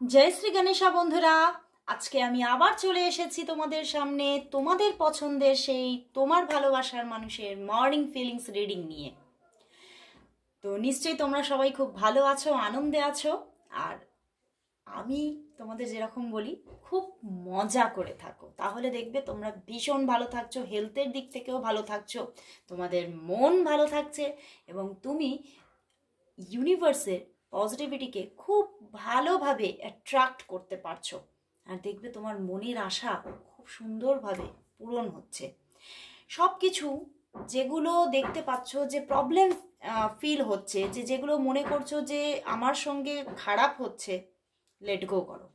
जय श्री गणेशा बंधुरा आज के आमी आबार चले एसेছি তোমাদের সামনে তোমাদের পছন্দের সেই তোমার ভালোবাসার মানুষের মর্নিং ফিলিংস রিডিং নিয়ে। তো নিশ্চয়ই তোমরা সবাই খুব ভালো আছো, আনন্দে আছো, আর আমি তোমাদের যেরকম বলি খুব মজা করে থাকো, তাহলে দেখবে তোমরা ভীষণ ভালো থাকছো, হেলথের দিক থেকেও ভালো থাকছো, তোমাদের মন ভালো থাকছে এবং তুমি ইউনিভার্সের পজিটিভিটিকে খুব ভালোভাবে অ্যাট্রাক্ট করতে পারছো, আর দেখবে তোমার মনের আশা খুব সুন্দরভাবে পূরণ হচ্ছে। সব কিছু যেগুলো দেখতে পাচ্ছ যে প্রবলেম ফিল হচ্ছে, যেগুলো মনে করছো যে আমার সঙ্গে খারাপ হচ্ছে, লেট গো করো।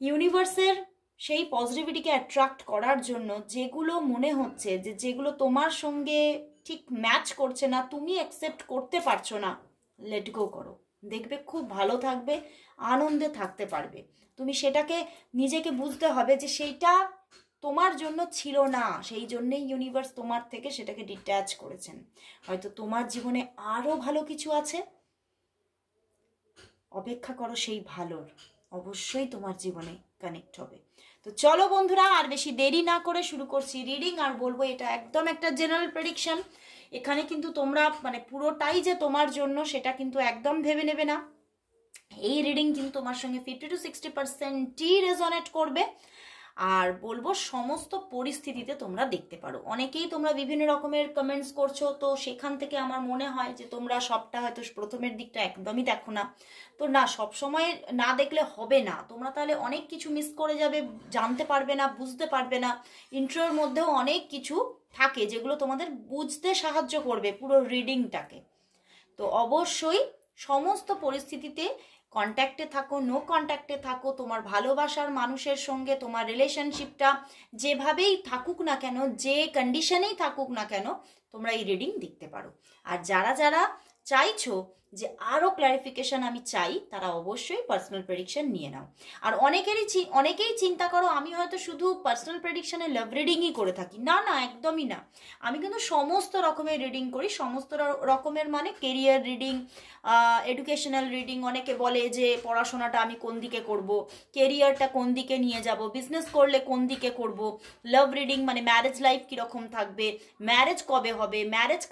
ইউনিভার্সের সেই পজিটিভিটিকে অ্যাট্রাক্ট করার জন্য যেগুলো মনে হচ্ছে যেগুলো তোমার সঙ্গে ঠিক ম্যাচ করছে না, তুমি অ্যাকসেপ্ট করতে পারছো না, লেট গো করো। দেখবে খুব ভালো থাকবে, আনন্দে থাকতে পারবে। তুমি সেটাকে নিজেকে বুঝতে হবে যে সেইটা তোমার জন্য ছিল না, সেই জন্যই ইউনিভার্স তোমার থেকে সেটাকে ডিট্যাচ করেছেন। হয়তো তোমার জীবনে আরো ভালো কিছু আছে, অপেক্ষা করো সেই ভালোর, অবশ্যই তোমার জীবনে কানেক্ট হবে। তো চলো বন্ধুরা, আর বেশি দেরি না করে শুরু করছি রিডিং। আর বলবো এটা একদম একটা জেনারেল প্রেডিকশন, এখানে কিন্তু তোমরা মানে পুরোটাই যে তোমার জন্য সেটা কিন্তু একদম ভেবে নেবে না। এই রিডিং কিন্তু তোমার সঙ্গে 50 to 60%ই রেজনেট করবে। আর বলবো সমস্ত পরিস্থিতিতে তোমরা দেখতে পারো। অনেকেই তোমরা বিভিন্ন রকমের কমেন্টস করছো, তো সেখান থেকে আমার মনে হয় যে তোমরা সবটা হয়তো প্রথমের দিকটা একদমই দেখো না। তো না, সব সময় না দেখলে হবে না, তোমরা তাহলে অনেক কিছু মিস করে যাবে, জানতে পারবে না, বুঝতে পারবে না। ইন্ট্রোর মধ্যেও অনেক কিছু থাকে যেগুলো তোমাদের বুঝতে সাহায্য করবে পুরো রিডিংটাকে। তো অবশ্যই সমস্ত পরিস্থিতিতে কন্ট্যাক্টে থাকো, নো কন্ট্যাক্টে থাকো, তোমার ভালোবাসার মানুষের সঙ্গে তোমার রিলেশনশিপটা যেভাবেই থাকুক না কেন, যে কন্ডিশনেই থাকুক না কেন, তোমরা এই রিডিং দেখতে পারো। আর যারা যারা চাইছো যে আরও ক্ল্যারিফিকেশন আমি চাই, তারা অবশ্যই পার্সোনাল প্রেডিকশন নিয়ে নাও। আর অনেকেই চিন্তা করো আমি হয়তো শুধু পার্সোনাল প্রেডিকশনে লাভ রিডিংই করে থাকি। না না, একদমই না, আমি কিন্তু সমস্ত রকমের রিডিং করি। সমস্ত রকমের মানে কেরিয়ার রিডিং, এডুকেশনাল রিডিং, অনেকে বলে যে পড়াশোনাটা আমি কোন দিকে করব, কেরিয়ারটা কোন দিকে নিয়ে যাব, বিজনেস করলে কোন দিকে করব, লাভ রিডিং মানে ম্যারেজ লাইফ কীরকম থাকবে, ম্যারেজ কবে হবে, ম্যারেজ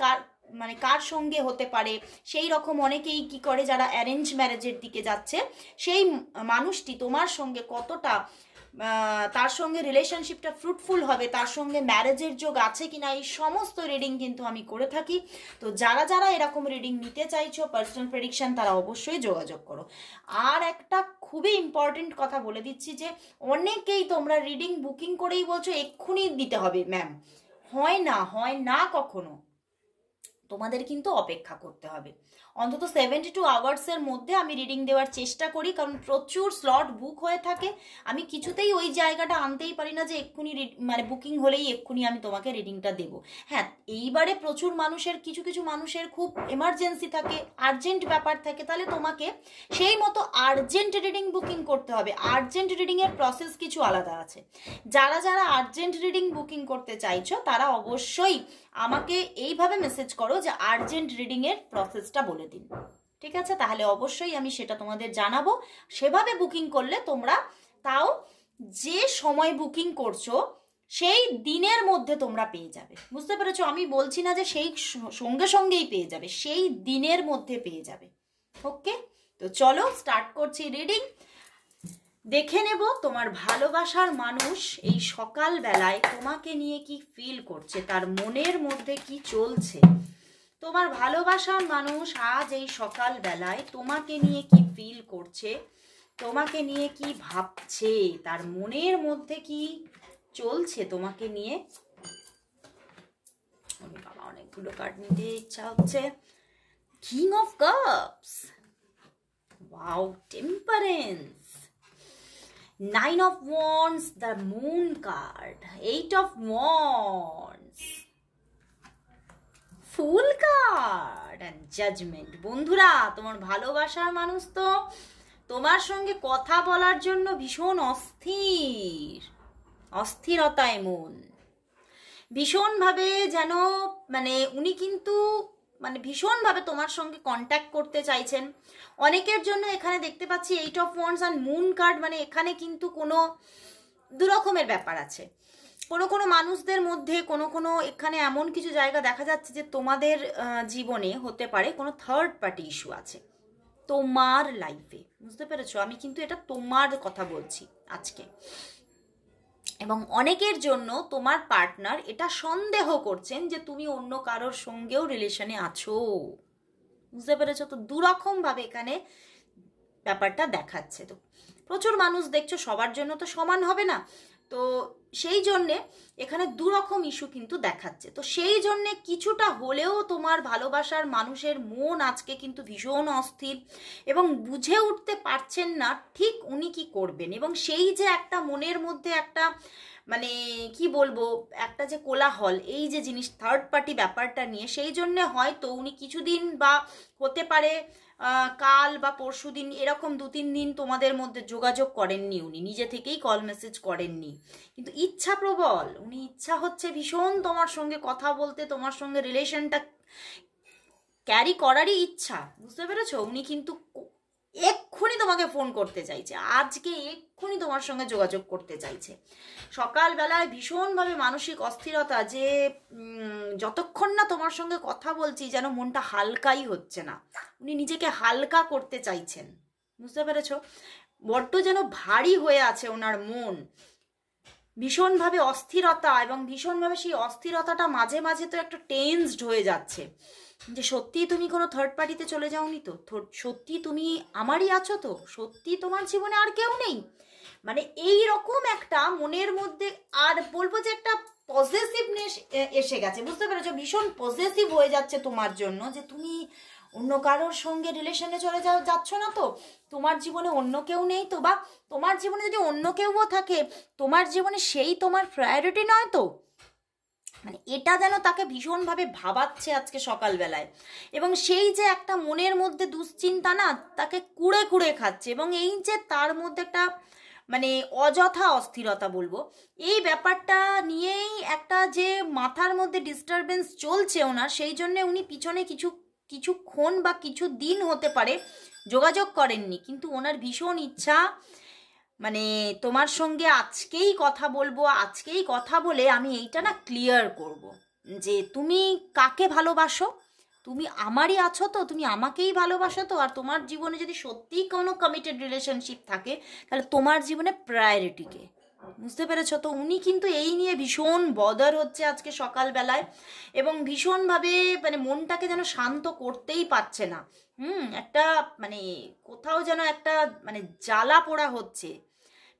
কার সঙ্গে হতে পারে, সেই রকম অনেকেই কি করে যারা অ্যারেঞ্জ ম্যারেজের দিকে যাচ্ছে, সেই মানুষটি তোমার সঙ্গে কতটা তার সঙ্গে রিলেশনশিপটা ফ্রুটফুল হবে, তার সঙ্গে ম্যারেজের যোগ আছে কিনা, এই সমস্ত রিডিং কিন্তু আমি করে থাকি। তো যারা যারা এরকম রিডিং নিতে চাইছো পার্সোনাল প্রেডিকশন, তারা অবশ্যই যোগাযোগ করো। আর একটা খুবই ইম্পর্টেন্ট কথা বলে দিচ্ছি যে অনেকেই তোমরা রিডিং বুকিং করেই বলছো এক্ষুনি দিতে হবে ম্যাম, হয় না কখনো, তোমাদের কিন্তু অপেক্ষা করতে হবে। অন্তত 72 আওয়ার্সের মধ্যে আমি রিডিং দেওয়ার চেষ্টা করি, কারণ প্রচুর স্লট বুক হয়ে থাকে। আমি কিছুতেই ওই জায়গাটা আনতেই পারি না যে এক্ষুনি মানে বুকিং হলেই এক্ষুনি আমি তোমাকে রিডিংটা দেবো। হ্যাঁ, এইবারে প্রচুর মানুষের কিছু মানুষের খুব এমার্জেন্সি থাকে, আর্জেন্ট ব্যাপার থাকে, তাহলে তোমাকে সেই মতো আর্জেন্ট রিডিং বুকিং করতে হবে। আর্জেন্ট রিডিংয়ের প্রসেস কিছু আলাদা আছে। যারা যারা আর্জেন্ট রিডিং বুকিং করতে চাইছো, তারা অবশ্যই আমাকে এইভাবে মেসেজ করো যে আর্জেন্ট রিডিংয়ের প্রসেসটা বলে দিন, ঠিক আছে? তাহলে অবশ্যই আমি সেটা তোমাদের জানাবো। সেভাবে বুকিং করলে তোমরা তাও যে সময় বুকিং করছো সেই দিনের মধ্যে তোমরা পেয়ে যাবে, বুঝতে পেরেছো? আমি বলছি না যে সেই সঙ্গে সঙ্গেই পেয়ে যাবে, সেই দিনের মধ্যে পেয়ে যাবে। ওকে, তো চলো স্টার্ট করছি রিডিং। দেখে নেব তোমার ভালোবাসার মানুষ এই সকাল বেলায় তোমাকে নিয়ে কি ফিল করছে, তার মনের মধ্যে কি চলছে। তোমার ভালোবাসার মানুষ আজ এই সকাল বেলায় তোমাকে নিয়ে কি ফিল করছে, তোমাকে নিয়ে কি ভাবছে, তার মনের মধ্যে কি চলছে তোমাকে নিয়ে। বাবা, অনেকগুলো কার্ড নিতে ইচ্ছা হচ্ছে। King of cups, wow, temperance, Nine of Wands, the Moon card, Eight of Wands, Fool card and Judgment. বন্ধুরা, তোমার ভালোবাসার মানুষ তো তোমার সঙ্গে কথা বলার জন্য ভীষণ অস্থিরতায় মন, ভীষণভাবে যেন মানে উনি কিন্তু মানে ভীষণভাবে তোমার সঙ্গে কন্ট্যাক্ট করতে চাইছেন। অনেকের জন্য এখানে দেখতে পাচ্ছি 8 of wands and moon card, মানে এখানে কিন্তু কোনো দু রকমের ব্যাপার আছে। কোনো মানুষদের মধ্যে কোনো এখানে এমন কিছু জায়গা দেখা যাচ্ছে যে তোমাদের জীবনে হতে পারে কোনো থার্ড পার্টি ইস্যু আছে তোমার লাইফে, বুঝতে পেরেছো? আমি কিন্তু এটা তোমার কথা বলছি আজকে। এবং অনেকের জন্য তোমার পার্টনার এটা সন্দেহ করছেন যে তুমি অন্য কারোর সঙ্গেও রিলেশনে আছো, বুঝতে পেরেছো? তো দুরকমভাবে এখানে ব্যাপারটা দেখাচ্ছে। তো প্রচুর মানুষ দেখছো, সবার জন্য তো সমান হবে না, তো সেই জন্যে এখানে দুরকম ইস্যু কিন্তু দেখাচ্ছে। তো সেই জন্যে কিছুটা হলেও তোমার ভালোবাসার মানুষের মন আজকে কিন্তু ভীষণ অস্থির এবং বুঝে উঠতে পারছেন না ঠিক উনি কি করবেন। এবং সেই যে একটা মনের মধ্যে একটা মানে কি বলবো, একটা যে কোলাহল, এই যে জিনিস থার্ড পার্টি ব্যাপারটা নিয়ে, সেই জন্যে হয়তো উনি কিছুদিন বা হতে পারে কাল বা পরশু দিন এরকম 2-3 দিন তোমাদের মধ্যে যোগাযোগ করেননি, উনি নিজে থেকেই কল মেসেজ করেননি। কিন্তু ইচ্ছা প্রবল, উনি ইচ্ছা হচ্ছে ভীষণ তোমার সঙ্গে কথা বলতে, তোমার সঙ্গে রিলেশনটা ক্যারি করারই ইচ্ছা, বুঝতে পেরেছো? উনি কিন্তু এক্ষুনি তোমাকে ফোন করতে চাইছে, আজকে এক্ষুনি তোমার সঙ্গে যোগাযোগ করতে চাইছে। সকালবেলায় ভীষণভাবে মানসিক অস্থিরতা, যে যতক্ষণ না তোমার সঙ্গে কথা বলছি যেন মনটা হালকাই হচ্ছে না, উনি নিজেকে হালকা করতে চাইছেন, বুঝতে পেরেছো? বড্ড যেন ভারী হয়ে আছে ওনার মন, ভীষণভাবে অস্থিরতা, এবং ভীষণভাবে সেই অস্থিরতাটা মাঝে মাঝে তো একটা টেন্সড হয়ে যাচ্ছে যে সত্যিই তুমি কোনো থার্ড পার্টিতে চলে যাওনি তো, সত্যি তুমি আমারই আছো তো, সত্যি তোমার জীবনে আর কেউ নেই, মানে এই রকম একটা মনের মধ্যে। আর বলবো যে একটা পজেসিভনেস এসে গেছে, বুঝতে পেরেছো? ভীষণ পজেসিভ হয়ে যাচ্ছে তোমার জন্য, যে তুমি অন্য কারোর সঙ্গে রিলেশনে চলে যাচ্ছ না তো, তোমার জীবনে অন্য কেউ নেই তো, বা তোমার জীবনে যদি অন্য কেউও থাকে তোমার জীবনে সেই তোমার প্রায়োরিটি নয় তো, মানে এটা যেন তাকে ভীষণভাবে ভাবাচ্ছে আজকে সকালবেলায়। এবং সেই যে একটা মনের মধ্যে দুশ্চিন্তা না, তাকে কুড়ে কুড়ে খাচ্ছে। এবং এই যে তার মধ্যে একটা মানে অযথা অস্থিরতা বলবো, এই ব্যাপারটা নিয়েই একটা যে মাথার মধ্যে ডিস্টারবেন্স চলছে ওনার, সেই জন্য উনি পিছনে কিছুক্ষণ বা কিছু দিন হতে পারে যোগাযোগ করেননি। কিন্তু ওনার ভীষণ ইচ্ছা মানে তোমার সঙ্গে আজকেই কথা বলবো, আজকেই কথা বলে আমি এইটা না ক্লিয়ার করব যে তুমি কাকে ভালোবাসো, তুমি আমারই আছো তো, তুমি আমাকেই ভালোবাসো তো, আর তোমার জীবনে যদি সত্যিই কোনো কমিটেড রিলেশনশিপ থাকে তাহলে তোমার জীবনে প্রায়োরিটিকে, বুঝতে পেরেছো? তো উনি কিন্তু এই নিয়ে ভীষণ বদার হচ্ছে আজকে সকালবেলায়, এবং ভীষণভাবে মানে মনটাকে যেন শান্ত করতেই পারছে না। একটা মানে কোথাও যেন একটা মানে জ্বালা পোড়া হচ্ছে,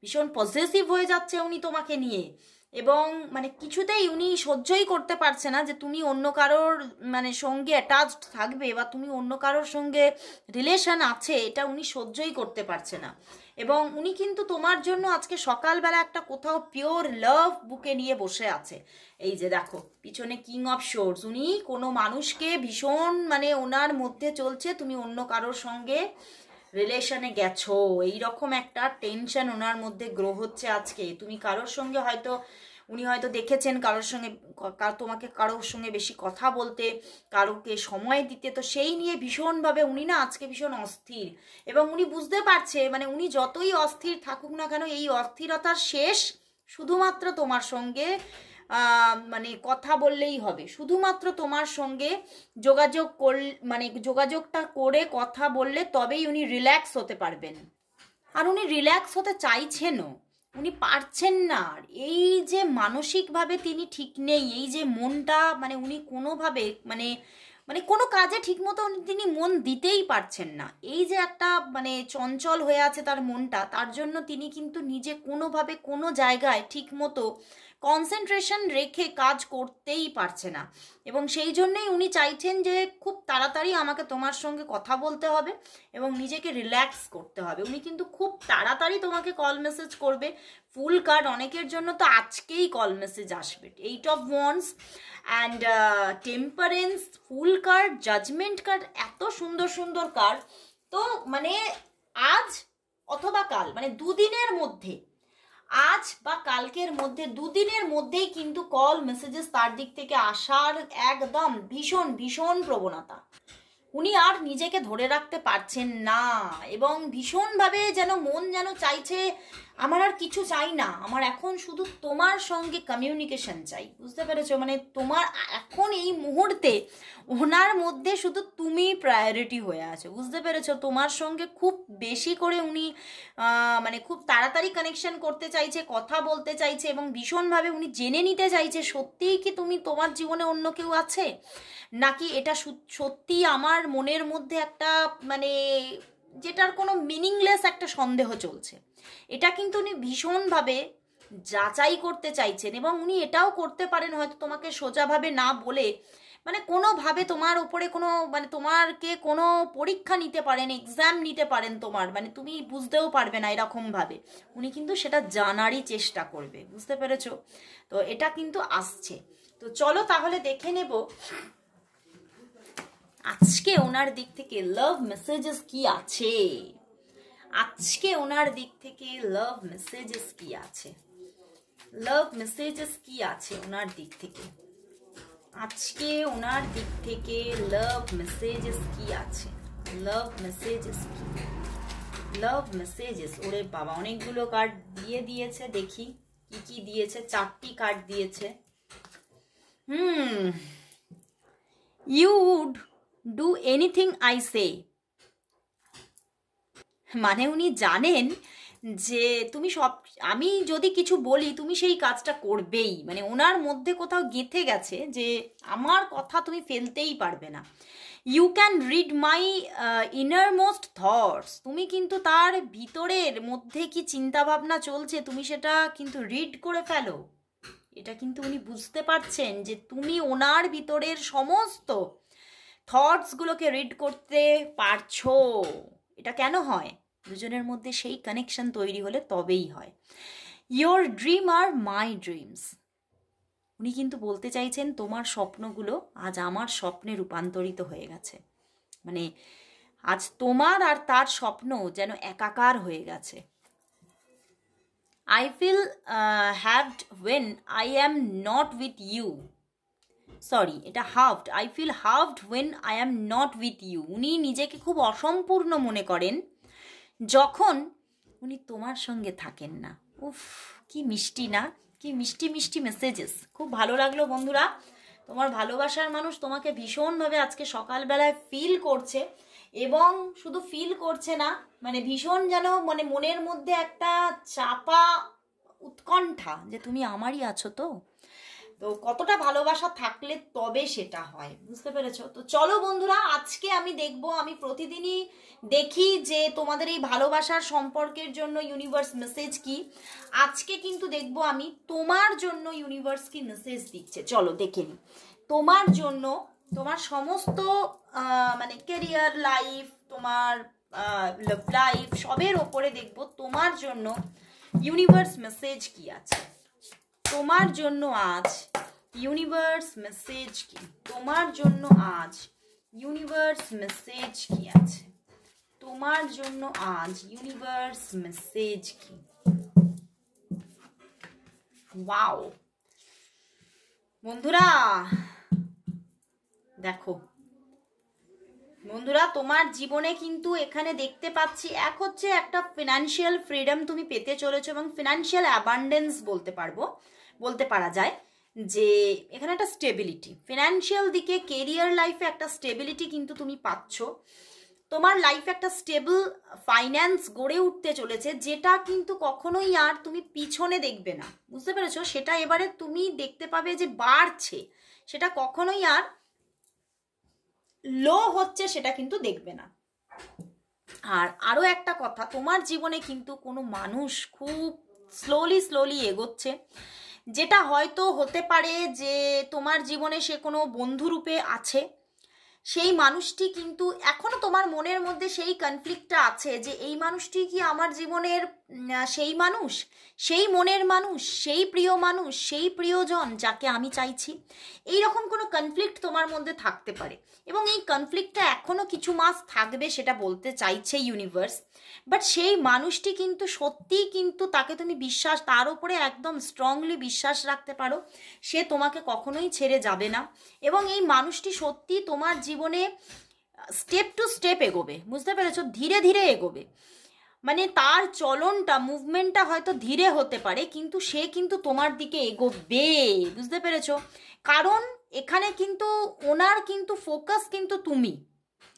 ভীষণ পজেসিভ হয়ে যাচ্ছে উনি তোমাকে নিয়ে। এবং মানে কিছুতেই উনি সহ্যই করতে পারছে না যে তুমি অন্য কারোর মানে সঙ্গে অ্যাটাচড থাকবে, বা তুমি অন্য কারোর সঙ্গে রিলেশন আছে, এটা উনি সহ্যই করতে পারছে না। এবং উনি কিন্তু তোমার জন্য আজকে সকালবেলা একটা কোথাও পিওর লাভ বুকে নিয়ে বসে আছে। এই যে দেখো পিছনে কিং অফ সোর্স, উনি কোনো মানুষকে ভীষণ মানে ওনার মধ্যে চলছে তুমি অন্য কারোর সঙ্গে রিলেশনে গেছো, এইরকম একটা টেনশন ওনার মধ্যে গ্রো হচ্ছে আজকে। তুমি কারোর সঙ্গে হয়তো উনি হয়তো দেখেছেন কারোর সঙ্গে, তোমাকে কারোর সঙ্গে বেশি কথা বলতে, কারোকে সময় দিতে, তো সেই নিয়ে ভীষণভাবে উনি না আজকে ভীষণ অস্থির। এবং উনি বুঝতে পারছে মানে উনি যতই অস্থির থাকুক না কেন, এই অস্থিরতার শেষ শুধুমাত্র তোমার সঙ্গে মানে কথা বললেই হবে, শুধুমাত্র তোমার সঙ্গে যোগাযোগ মানে যোগাযোগটা করে কথা বললে তবেই উনি রিল্যাক্স হতে পারবেন। আর উনি রিল্যাক্স হতে চাইছেনও, উনি পারছেন না। এই যে মানসিকভাবে তিনি ঠিক নেই, এই যে মনটা মানে উনি কোনোভাবে মানে মানে কোনো কাজে ঠিকমতো তিনি মন দিতেই পারছেন না, এই যে একটা মানে চঞ্চল হয়ে আছে তার মনটা, তার জন্য তিনি কিন্তু নিজে কোনোভাবে কোনো জায়গায় ঠিকমতো কনসেন্ট্রেশন রেখে কাজ করতেই পারছে না। এবং সেই জন্যেই উনি চাইছেন যে খুব তাড়াতাড়ি আমাকে তোমার সঙ্গে কথা বলতে হবে এবং নিজেকে রিল্যাক্স করতে হবে। উনি কিন্তু খুব তাড়াতাড়ি তোমাকে কল মেসেজ করবে। ফুল কার্ড অনেকের জন্য তো আজকেই কল মেসেজ আসবে, 8 of wands and temperance, fool card, judgement card, এত সুন্দর সুন্দর কার্ড। তো মানে আজ অথবা কাল মানে দুদিনের মধ্যে আজ বা কালকের মধ্যে, দুদিনের মধ্যেই কিন্তু কল মেসেজেস তার দিক থেকে আসার একদম ভীষণ ভীষণ প্রবণতা। উনি আর নিজেকে ধরে রাখতে পারছেন না এবং ভীষণভাবে যেন মন যেন চাইছে আমার আর কিছু চাই না, আমার এখন শুধু তোমার সঙ্গে কমিউনিকেশন চাই। বুঝতে পেরেছো? মানে তোমার এখন এই মুহূর্তে ওনার মধ্যে শুধু তুমি প্রায়োরিটি হয়ে আছো। বুঝতে পেরেছো? তোমার সঙ্গে খুব বেশি করে উনি মানে খুব তাড়াতাড়ি কানেকশন করতে চাইছে, কথা বলতে চাইছে এবং ভীষণভাবে উনি জেনে নিতে চাইছে সত্যিই কি তুমি, তোমার জীবনে অন্য কেউ আছে, নাকি এটা সত্যি আমার মনের মধ্যে একটা মানে যেটার কোনো মিনিংলেস একটা সন্দেহ চলছে। এটা কিন্তু উনি ভীষণভাবে যাচাই করতে চাইছেন এবং উনি এটাও করতে পারেন হয়তো তোমাকে সোজাভাবে না বলে, মানে কোনোভাবে তোমার উপরে কোনো মানে তোমারকে কোনো পরীক্ষা নিতে পারেন, এক্সাম নিতে পারেন তোমার, মানে তুমি বুঝতেও পারবে না এরকমভাবে উনি কিন্তু সেটা জানারই চেষ্টা করবে। বুঝতে পেরেছো? তো এটা কিন্তু আসছে। তো চলো তাহলে দেখে নেব আজকে ওনার দিক থেকে লাভ মেসেজেস কি আছে। আজকে ওনার দিক থেকে লাভ মেসেজেস কি আছে, লাভ মেসেজেস কি আছে ওনার দিক থেকে, আজকে ওনার দিক থেকে লাভ মেসেজেস কি আছে, লাভ মেসেজেস কি, লাভ মেসেজেস। ওরে বাবা, অনেকগুলো কার্ড দিয়ে দিয়েছে, দেখি কি কি দিয়েছে। 4টি কার্ড দিয়েছে। You would do anything I say, মানে উনি জানেন যে তুমি সব, আমি যদি কিছু বলি তুমি সেই কাজটা করবেই, মানে ওনার মধ্যে কোথাও গেঁথে গেছে যে আমার কথা তুমি ফেলতেই পারবে না। You can read my innermost thoughts, তুমি কিন্তু তার ভিতরের মধ্যে কি চিন্তা ভাবনা চলছে তুমি সেটা কিন্তু রিড করে ফেলো। এটা কিন্তু উনি বুঝতে পারছেন যে তুমি ওনার ভিতরের সমস্ত থটসগুলোকে রিড করতে পারছো। এটা কেন হয়? দুজনের মধ্যে সেই কানেকশন তৈরি হলে তবেই হয়। ইয়োর ড্রিম আর মাই ড্রিমস, উনি কিন্তু বলতে চাইছেন তোমার স্বপ্নগুলো আজ আমার স্বপ্নে রূপান্তরিত হয়ে গেছে, মানে আজ তোমার আর তার স্বপ্ন যেন একাকার হয়ে গেছে। I feel halved when I am not with you, sorry এটা halved, I feel halved when I am not with you. উনি নিজেকে খুব অসম্পূর্ণ মনে করেন যখন উনি তোমার সঙ্গে থাকেন না। উফ, কি মিষ্টি না, কি মিষ্টি মিষ্টি মেসেজেস। খুব ভালো লাগলো বন্ধুরা, তোমার ভালোবাসার মানুষ তোমাকে ভীষণভাবে আজকে সকালবেলায় ফিল করছে এবং শুধু ফিল করছে না, মানে ভীষণ যেন মানে মনের মধ্যে একটা চাপা উৎকণ্ঠা যে তুমি আমারই আছো তো। তো কতটা ভালোবাসা থাকলে তবে সেটা হয়। বুঝতে পেরেছো? তো চলো বন্ধুরা, আজকে আমি দেখবো, আমি প্রতিদিনই দেখি যে তোমাদের এই ভালোবাসার সম্পর্কের জন্য ইউনিভার্স মেসেজ কি। আজকে কিন্তু দেখবো আমি তোমার জন্য ইউনিভার্স কি মেসেজ দিচ্ছে। চলো দেখে নিই তোমার জন্য, তোমার সমস্ত মানে ক্যারিয়ার লাইফ, তোমার লাভ লাইফ সবের ওপরে দেখবো তোমার জন্য ইউনিভার্স মেসেজ কি আছে। তোমার জন্য আজ ইউনিভার্স মেসেজ কি, তোমার জন্য আজ ইউনিভার্স মেসেজ কি আছে, তোমার জন্য আজ ইউনিভার্স মেসেজ কি। ওয়াও বন্ধুরা, দেখো বন্ধুরা, তোমার জীবনে কিন্তু এখানে দেখতে পাচ্ছি এক হচ্ছে একটা ফিনান্সিয়াল ফ্রিডম তুমি পেতে চলেছো এবং ফিনান্সিয়াল অ্যাবান্ডেন্স বলতে পারা যায় যে এখানে একটা স্টেবিলিটি, ফিনান্সিয়াল দিকে কেরিয়ার লাইফে একটা স্টেবিলিটি কিন্তু তুমি পাচ্ছ। তোমার লাইফে একটা স্টেবল ফাইন্যান্স গড়ে উঠতে চলেছে, যেটা কিন্তু কখনোই আর তুমি পিছনে দেখবে না। বুঝতে পেরেছো? সেটা এবারে তুমি দেখতে পাবে যে বাড়ছে, সেটা কখনোই আর লো হচ্ছে সেটা কিন্তু দেখবে না। আর আরো একটা কথা, তোমার জীবনে কিন্তু কোনো মানুষ খুব স্লোলি এগোচ্ছে, যেটা হয়তো হতে পারে যে তোমার জীবনে সে কোনো বন্ধু রূপে আছে, সেই মানুষটি কিন্তু এখনো তোমার মনের মধ্যে সেই কনফ্লিক্টটা আছে যে এই মানুষটি কি আমার জীবনের সেই মানুষ, সেই মনের মানুষ, সেই প্রিয় মানুষ, সেই প্রিয়জন যাকে আমি চাইছি। এই রকম কোনো কনফ্লিক্ট তোমার মধ্যে থাকতে পারে এবং এই কনফ্লিক্টটা এখনো কিছু মাস থাকবে, সেটা বলতে চাইছে ইউনিভার্স। বাট সেই মানুষটি কিন্তু সত্যিই কিন্তু তাকে তুমি বিশ্বাস, তার উপরে একদম স্ট্রংলি বিশ্বাস রাখতে পারো, সে তোমাকে কখনোই ছেড়ে যাবে না। এবং এই মানুষটি সত্যি তোমার জীবনে স্টেপ টু স্টেপ এগোবে, বুঝতে পেরেছো, ধীরে ধীরে এগোবে। মানে তার চলনটা, মুভমেন্টটা হয়তো ধীরে হতে পারে, কিন্তু সে কিন্তু তোমার দিকে এগোবে, বুঝতে পেরেছো। কারণ এখানে কিন্তু ওনার কিন্তু ফোকাস কিন্তু তুমি,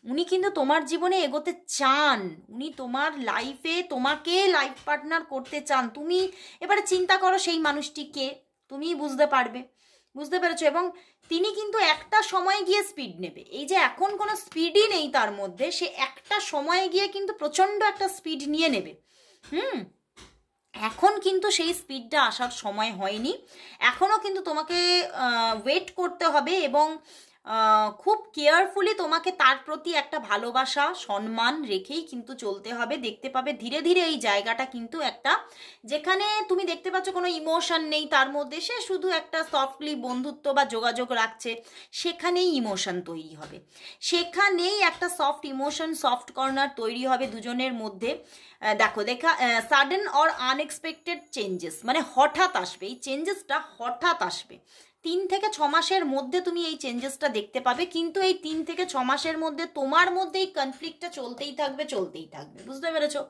উনি কিন্তু তোমার জীবনে এগোতে চান, উনি তোমার লাইফে তোমাকে লাইফ পার্টনার করতে চান। তুমি এবারে চিন্তা করো সেই মানুষটিকে, তুমি বুঝতে পারবে, বুঝতে পেরেছো। এবং তিনি কিন্তু একটা সময় গিয়ে স্পিড নেবে, এই যে এখন কোনো স্পিডই নেই তার মধ্যে, সে একটা সময়ে গিয়ে কিন্তু প্রচণ্ড একটা স্পিড নিয়ে নেবে। এখন কিন্তু সেই স্পিডটা আসার সময় হয়নি, এখনও কিন্তু তোমাকে ওয়েট করতে হবে এবং খুব কেয়ারফুলি তোমাকে তার প্রতি একটা ভালোবাসা সম্মান রেখেই কিন্তু চলতে হবে। দেখতে পাবে ধীরে ধীরে এই জায়গাটা কিন্তু একটা, যেখানে তুমি দেখতে পাচ্ছ কোনো ইমোশন নেই তার মধ্যে, সে শুধু একটা সফটলি বন্ধুত্ব বা যোগাযোগ রাখছে, সেখানেই ইমোশন তৈরি হবে, সেখানেই একটা সফট ইমোশন, সফট কর্নার তৈরি হবে দুজনের মধ্যে। দেখো সাডেন অর আনএক্সপেক্টেড চেঞ্জেস, মানে হঠাৎ আসবে, এই চেঞ্জেসটা হঠাৎ আসবে। 3 থেকে 6 মাসের মধ্যে তুমি এই চেঞ্জেসটা দেখতে পাবে, কিন্তু এই 3 থেকে 6 মাসের মধ্যে তোমার মধ্যে এই কনফ্লিক্টটা চলতেই থাকবে, চলতেই থাকবে, বুঝতে পেরেছো,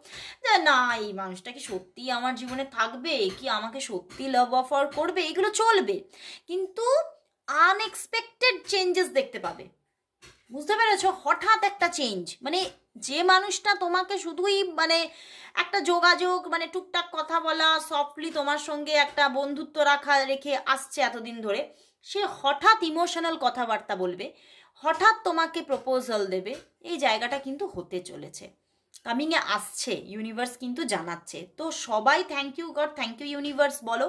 যে না এই মানুষটা কি সত্যি আমার জীবনে থাকবে, কি আমাকে সত্যি লাভ অফার করবে, এগুলো চলবে, কিন্তু আনএক্সপেক্টেড চেঞ্জেস দেখতে পাবে, বুঝতে পেরেছো। হঠাৎ একটা চেঞ্জ, মানে যে মানুষটা তোমাকে শুধুই মানে একটা যোগাযোগ, মানে টুকটাক কথা বলা, সফটলি তোমার সঙ্গে একটা বন্ধুত্ব রেখে আসছে এতদিন ধরে, সে হঠাৎ ইমোশনাল কথাবার্তা বলবে, হঠাৎ তোমাকে প্রপোজাল দেবে, এই জায়গাটা কিন্তু হতে চলেছে, কামিংয়ে আসছে, ইউনিভার্স কিন্তু জানাচ্ছে। তো সবাই thank you God, thank you universe বলো।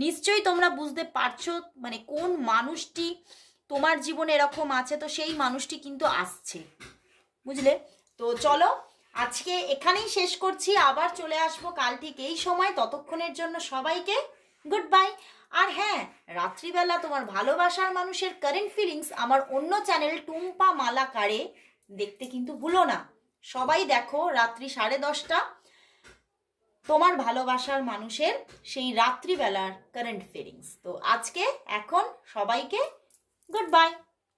নিশ্চয়ই তোমরা বুঝতে পারছো মানে কোন মানুষটি তোমার জীবনে এরকম আছে, তো সেই মানুষটি কিন্তু আসছে, বুঝলে। তো চলো আজকে এখানেই শেষ করছি, আবার চলে আসবো কাল ঠিক এই সময়, ততক্ষণের জন্য সবাইকে গুড বাই। আর হ্যাঁ, রাত্রিবেলা তোমার ভালোবাসার মানুষের কারেন্ট ফিলিংস আমার অন্য চ্যানেল টুম্পা মালাকারে দেখতে কিন্তু ভুলো না, সবাই দেখো রাত্রি 10:30 তোমার ভালোবাসার মানুষের সেই রাত্রিবেলার কারেন্ট ফিলিংস। তো আজকে এখন সবাইকে গুড বাই।